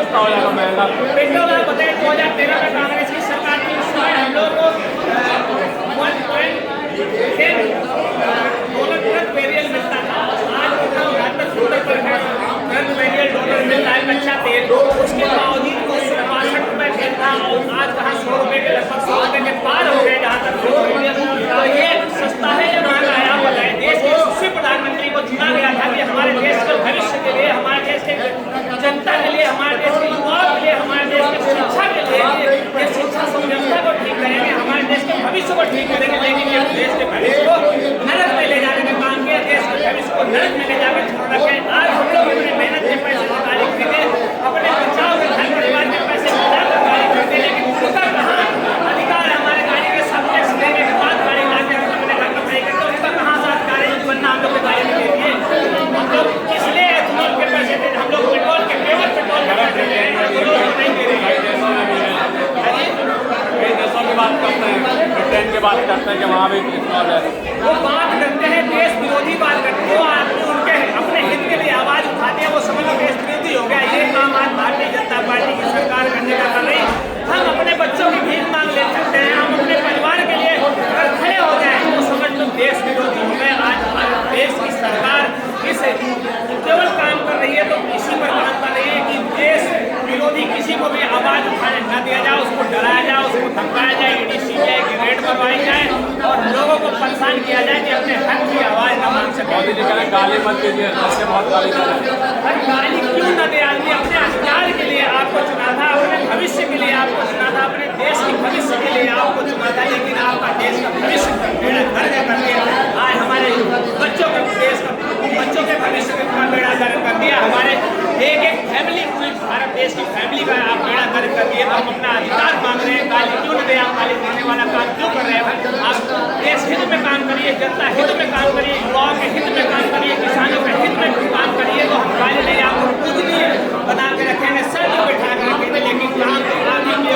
सस्ता हो जाएगा महंगा। पेट्रोल आप बताएं 2013 में कांग्रेस की सरकार थी, उस समय हम लोग को $1.10 वेरियल मिलता था। आज $70 मिल रहा है कच्चा तेल, उसके बावजूद ₹162 तेल था और आज कहाँ ₹100 के लगभग ₹100 के पार हो गए। जहाँ तक तो ये सस्ता है या महंगा है आप बताएं। देश के यशस्वी प्रधानमंत्री को चुना गया था कि हमारे देश के भविष्य के लिए, हमारे देश के जनता के लिए, हमारे देश के युवाओं के लिए, हमारे देश की शिक्षा के लिए, ये शिक्षा व्यवस्था को ठीक करेंगे, हमारे देश के भविष्य को ठीक करेंगे। लेकिन ये देश के भविष्य को नरक में ले जाने का काम किया, देश के भविष्य को नरक में ले जाकर छोड़ रखे। आज हम लोग अपनी मेहनत के पैसे से गाड़ी खरीदे, अपने बचाव के घर परिवार के पैसे बचाकर गाड़ी खरीदे, लेकिन उनका कहाँ अधिकार है? हमारे गाड़ी के सब टैक्स देने के बाद गाड़ी लाके अपने घर में खड़ी करते, उनका कहाँ सा अधिकार है बनना हम लोग के गाड़ी के लिए? हम लोग इसलिए एथेनॉल के पैसे दे, हम लोग पेट्रोल के केवल पेट्रोल के पैसे दे रहे हैं, वो लोग नहीं दे रहे हैं। कई देशों की बात करते हैं, ब्रिटेन की बात करते हैं कि वहाँ भी इथेनॉल है। वो बात करते हैं देश विरोधी बात करते हैं, वो आदमी उनके अपने हित के लिए आवाज उठाते हैं, वो समझ लो देश विरोधी हो गया। ये काम आज भारतीय जनता पार्टी की सरकार करने का कर रही। हम अपने बच्चों की भीख मांग ले सकते हैं, हम अपने परिवार के लिए अगर खड़े हो जाए तो समझ लो देश विरोधी हो गए। आज देश की सरकार इस केवल काम कर रही है तो इसी पर काम कर रही है कि देश विरोधी किसी को भी आवाज उठाने न दिया जाए, उसको डराया जाए, उसको धमकाया जाए, ईडी सीबीआई की रेड करवाई जाए और लोगों को परेशान किया जाए कि अपने हक की आवाज न मांग सके। मोदी जी कह गाली मत दीजिए, सबसे बहुत गाली दे रहे हैं। गाली क्यों न दे? आदमी अपने अधिकार के लिए आपको चुना था, अपने भविष्य के लिए आपको चुना था, अपने देश के भविष्य के लिए आपको चुना था, लेकिन आपका देश का भविष्य बेड़ा गर्क करके आज हमारे बच्चों के देश का बच्चों के भविष्य का बेड़ा गर्क कर दिया। हमारे एक एक फैमिली, पूरी भारत देश की फैमिली का आप बेड़ा गर्क कर दिए। हम अपना अधिकार मांग रहे हैं, गाली क्यों न दे? आप गाली देने वाला काम क्यों कर रहे हैं? आप देश हित में काम करिए, जनता हित में काम करिए, युवाओं के हित में काम करिए, किसानों के हित में काम करिए। तो हम गाली नहीं आपको खुद नहीं बना के रखेंगे, सर जो बैठा के रखेंगे, लेकिन काम तो आप ही के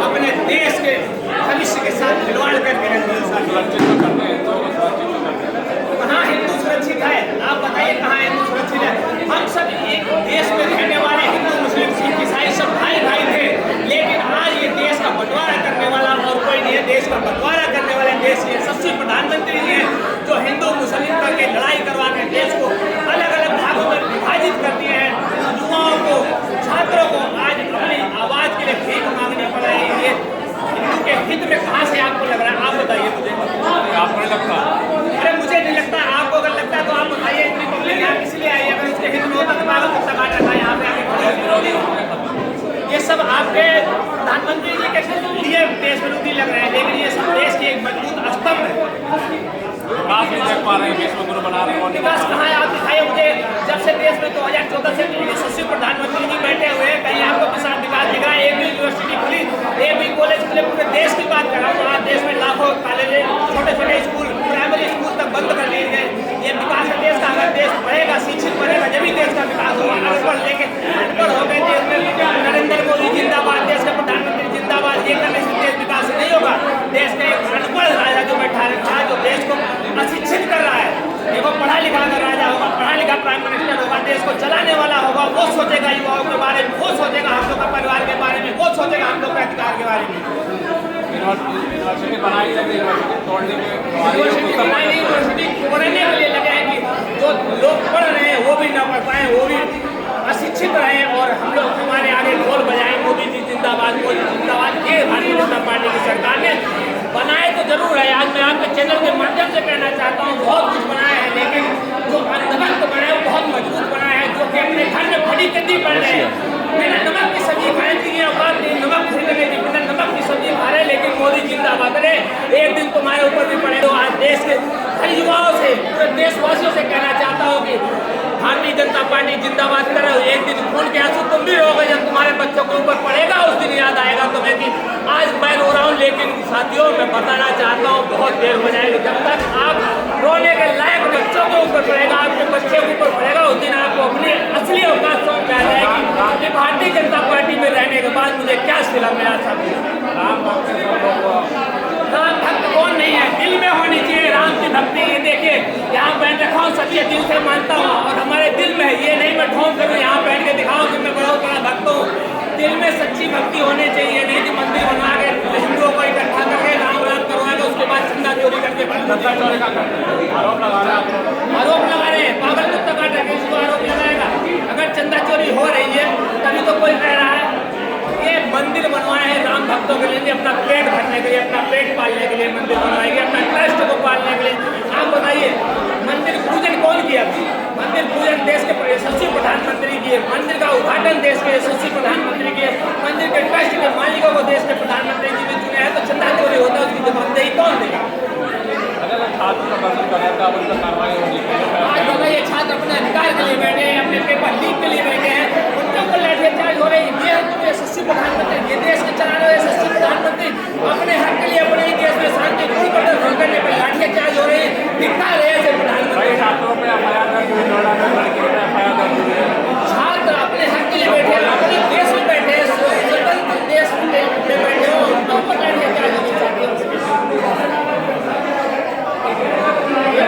अपने देश के भविष्य के साथ खिलवाड़ करके रखेंगे। सुरक्षित तो करते हैं, तो सुरक्षित तो करते हैं। कहाँ हिंदू सुरक्षित है? आप बताइए कहाँ हिंदू सुरक्षित है? हम सब एक देश में रहने वाले हिंदू मुस्लिम सिख ईसाई सब भाई भाई थे, लेकिन आज ये देश का बंटवारा करने वाला और कोई नहीं है। देश का बंटवारा करने वाले देश के यशस्वी प्रधानमंत्री हैं जो हिंदू मुस्लिम करके लड़ाई करवा के देश को अलग अलग भागों में विभाजित कर दिए हैं। युवाओं को, छात्रों को आज अपनी आवाज के लिए भीख मांगनी पड़ रही है। ये हिंदू के हित में कहाँ से आपको लग रहा है? आप बताइए मुझे। आपको नहीं लगता? अरे मुझे नहीं लगता, आपको अगर लगता है तो आप बताइए। इतनी पब्लिक यहाँ इसलिए आई है, अगर उसके हित में होता तो बालों को सगा रखा है यहाँ पे आके। ये सब आपके प्रधानमंत्री जी के लिए देश विरोधी लग रहे हैं, लेकिन ये सब देश की एक मजबूत स्तंभ है। विकास नहीं देख पा रहे हैं, विश्व गुरु बना रहे हैं। विकास कहाँ है? आप दिखाइए मुझे। जब से देश में 2014 से यशस्वी प्रधानमंत्री जी बैठे हुए हैं, कहीं आपको किसान विकास दिख रहा है? एक भी यूनिवर्सिटी खुली, एक भी कॉलेज खुले? पूरे देश की बात कर रहा हूँ। आज देश में लाखों कॉलेज, छोटे छोटे स्कूल, प्राइमरी स्कूल तक बंद कर दिए गए। ये विकास है देश का। अगर देश बढ़ेगा, शिक्षित बढ़ेगा, जब भी देश का विकास होगा। अनपढ़ लेके अनपढ़ हो गए देश में। नरेंद्र मोदी जिंदाबाद, देश के प्रधानमंत्री जिंदाबाद, ये करने से देश विकास नहीं होगा। देश का एक अनपढ़ राजा जो बैठा रखा है, जो देश को अशिक्षित कर रहा है, देखो पढ़ा लिखा का राजा होगा, पढ़ा लिखा प्राइम मिनिस्टर होगा, देश को चलाने वाला होगा, वो सोचेगा युवाओं के बारे में, वो सोचेगा हम लोग का परिवार के बारे में, वो सोचेगा हम लोग के अधिकार के बारे में। यूनिवर्सिटी बनाई जाती है, यूनिवर्सिटी तोड़ने में यूनिवर्सिटी पढ़ने के लिए लगे हैं कि जो लोग पढ़ रहे हैं वो भी ना पढ़ पाए, वो भी अशिक्षित रहे और हम लोग हमारे आगे ढोल बजाएं मोदी जी जिंदाबाद, मोदी जिंदाबाद। ये भारतीय जनता पार्टी की सरकार ने बनाए तो जरूर है। आज मैं आपके चैनल के माध्यम से कहना चाहता हूँ, बहुत कुछ बनाया है, लेकिन जो अंधभक्त बनाया है वो बहुत मजबूत बनाया है, जो कि अपने घर में बड़ी गद्दी पड़ रहे हैं। बिना नमक की सब्जी खाने की औकात नहीं, नमक खरीदने की बिना नमक की सब्जी खा रहे, लेकिन मोदी जिंदाबाद रहे। एक दिन तुम्हारे ऊपर भी पड़े। तो आज देश के हर युवाओं से, पूरे देशवासियों से कहना चाहता हूँ कि भारतीय जनता पार्टी जिंदाबाद करो। एक दिन खून के आंसू तुम भी रोगे, जब तुम्हारे बच्चों के ऊपर पड़ेगा उस दिन याद आएगा तुम्हें कि आज मैं रो रहा हूँ। लेकिन साथियों मैं बताना चाहता हूँ बहुत देर हो जाएगी। जब तक आप रोने के लायक बच्चों के ऊपर पड़ेगा, आपके बच्चे के ऊपर पड़ेगा, उस दिन आपको अपनी असली औकात समझ में आ जाएगी कि भारतीय जनता पार्टी में रहने के बाद मुझे क्या सिला मेरा था। राम भक्त कौन नहीं है? दिल में होनी चाहिए राम की भक्ति। ये देखिए यहाँ बैठ रखा हूँ, सच्चे दिल से मानता हूँ और हमारे दिल में ये नहीं मैं ढोंग करूँ यहाँ बैठ के दिखाऊँ कि मैं बहुत बड़ा भक्त हूँ। चंदा चोरी का आरोप लगा रहे हैं। आरोप लगा रहे हैं, पागल कुत्ता काट रहे इसको आरोप लगाएगा। अगर चंदा चोरी हो रही है तभी तो कोई कह रहा है। ये मंदिर बनवाए हैं राम भक्तों के लिए, अपना पेट भरने के लिए, अपना पेट पालने के लिए मंदिर बनवाएंगे, अपना ट्रस्ट को पालने के लिए। आप बताइए मंदिर पूजन कौन किया? मंदिर पूजन देश के यशस्वी प्रधानमंत्री किए, मंदिर का उद्घाटन देश के यशस्वी प्रधानमंत्री किए, मंदिर के ट्रस्ट के मालिकों को देश के प्रधानमंत्री जी ने चुने हैं। तो चंदा चोरी होता है उसकी जवाबदेही कौन देगा? अगर छात्र प्रदर्शन कर रहे थे अब उन पर कार्रवाई होगी। आज बताइए छात्र अपने अधिकार के लिए बैठे हैं, अपने पेपर लीक के लिए बैठे हैं, उनके ऊपर लाठीचार्ज हो रही है। ये यशस्वी प्रधानमंत्री